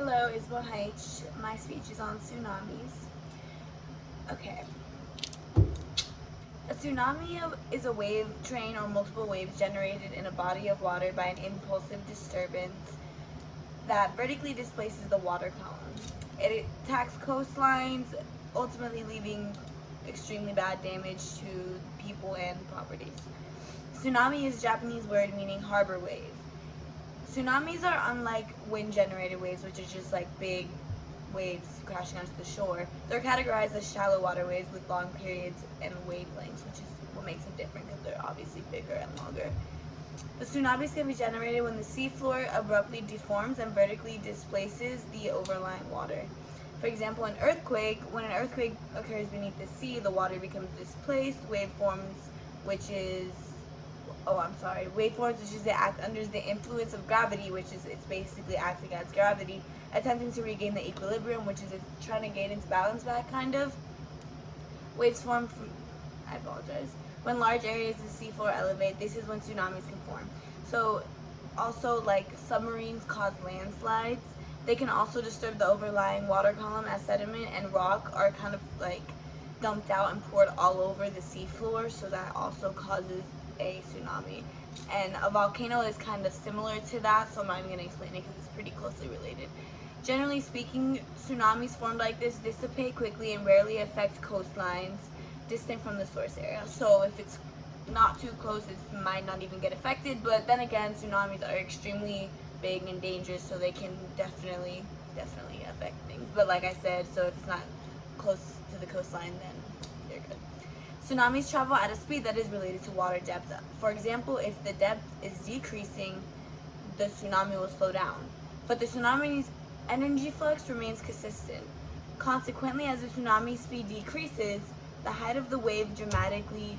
Hello, Isabel Heitch. My speech is on tsunamis. Okay. A tsunami is a wave train or multiple waves generated in a body of water by an impulsive disturbance that vertically displaces the water column. It attacks coastlines, ultimately leaving extremely bad damage to people and properties. Tsunami is a Japanese word meaning harbor wave. Tsunamis are unlike wind-generated waves, which are just like big waves crashing onto the shore. They're categorized as shallow water waves with long periods and wavelengths, which is what makes them different because they're obviously bigger and longer. The tsunamis can be generated when the seafloor abruptly deforms and vertically displaces the overlying water. For example, when an earthquake occurs beneath the sea, the water becomes displaced. Waveforms, which is they act under the influence of gravity, it's basically acting against gravity, attempting to regain the equilibrium, which is it's trying to gain its balance back, kind of. Waves form from, when large areas of the seafloor elevate. This is when tsunamis can form. So, also, like submarines cause landslides. They can also disturb the overlying water column as sediment and rock are kind of like dumped out and poured all over the seafloor, so that also causes a tsunami. And a volcano is kind of similar to that, so I'm not even going to explain it because it's pretty closely related. Generally speaking, tsunamis formed like this dissipate quickly and rarely affect coastlines distant from the source area. So if it's not too close, it might not even get affected, but then again, tsunamis are extremely big and dangerous, so they can definitely affect things. But like I said, so if it's not close to the coastline, then they're good. Tsunamis travel at a speed that is related to water depth. For example, if the depth is decreasing, the tsunami will slow down. But the tsunami's energy flux remains consistent. Consequently, as the tsunami speed decreases, the height of the wave dramatically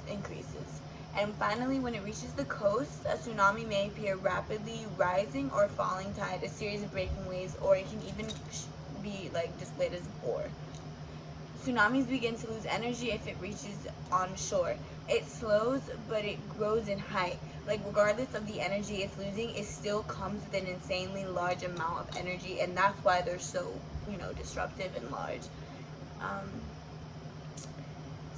increases. And finally, when it reaches the coast, a tsunami may appear rapidly rising or falling tide, a series of breaking waves, or it can even be like displayed as a bore. Tsunamis begin to lose energy if it reaches on shore. It slows, but it grows in height. Like, regardless of the energy it's losing, it still comes with an insanely large amount of energy, and that's why they're so, disruptive and large.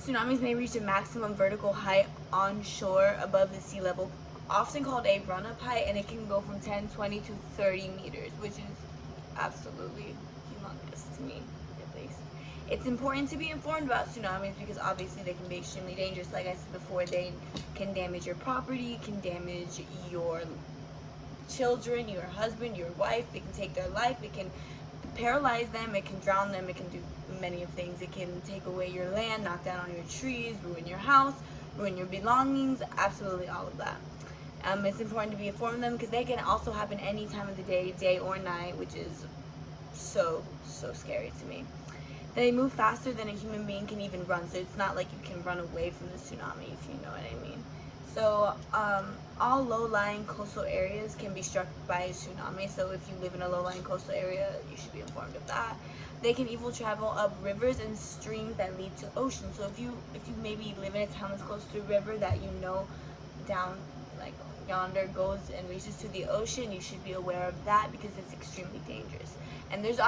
Tsunamis may reach a maximum vertical height on shore above the sea level, often called a run-up height, and it can go from 10, 20 to 30 meters, which is absolutely humongous to me, at least. It's important to be informed about tsunamis because obviously they can be extremely dangerous. Like I said before, they can damage your property, can damage your children, your husband, your wife. It can take their life. It can paralyze them. It can drown them. It can do many of things. It can take away your land, knock down on your trees, ruin your house, ruin your belongings, absolutely all of that. It's important to be informed of them because they can also happen any time of the day or night, which is so scary to me. They move faster than a human being can even run, so it's not like you can run away from the tsunami, if you know what I mean. So all low-lying coastal areas can be struck by a tsunami, so if you live in a low-lying coastal area, you should be informed of that. They can even travel up rivers and streams that lead to oceans. So if you maybe live in a town that's close to a river that down like yonder goes and reaches to the ocean, you should be aware of that because it's extremely dangerous. And there's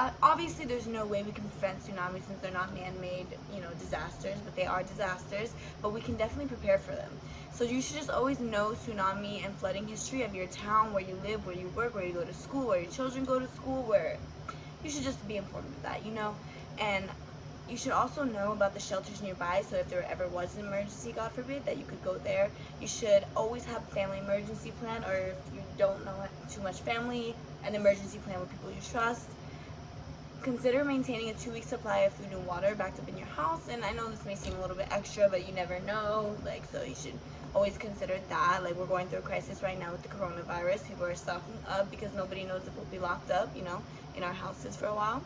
no way we can prevent tsunamis since they're not man-made, disasters, but they are disasters, but we can definitely prepare for them. So you should just always know tsunami and flooding history of your town, where you live, where you work, where you go to school, where your children go to school, where you should just be informed of that, and you should also know about the shelters nearby, so if there ever was an emergency, God forbid, that you could go there. You should always have a family emergency plan, or if you don't know too much family, an emergency plan with people you trust. Consider maintaining a 2-week supply of food and water backed up in your house, and I know this may seem a little bit extra, but you never know, so you should always consider that. We're going through a crisis right now with the coronavirus. People are stocking up because nobody knows if we'll be locked up, in our houses for a while.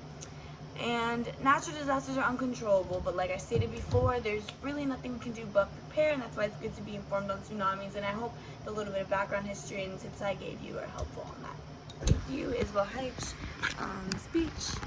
And natural disasters are uncontrollable, but like I stated before, there's really nothing we can do but prepare, and that's why it's good to be informed on tsunamis, and I hope the little bit of background history and tips I gave you are helpful on that. Thank you, Isabel Heitch, speech.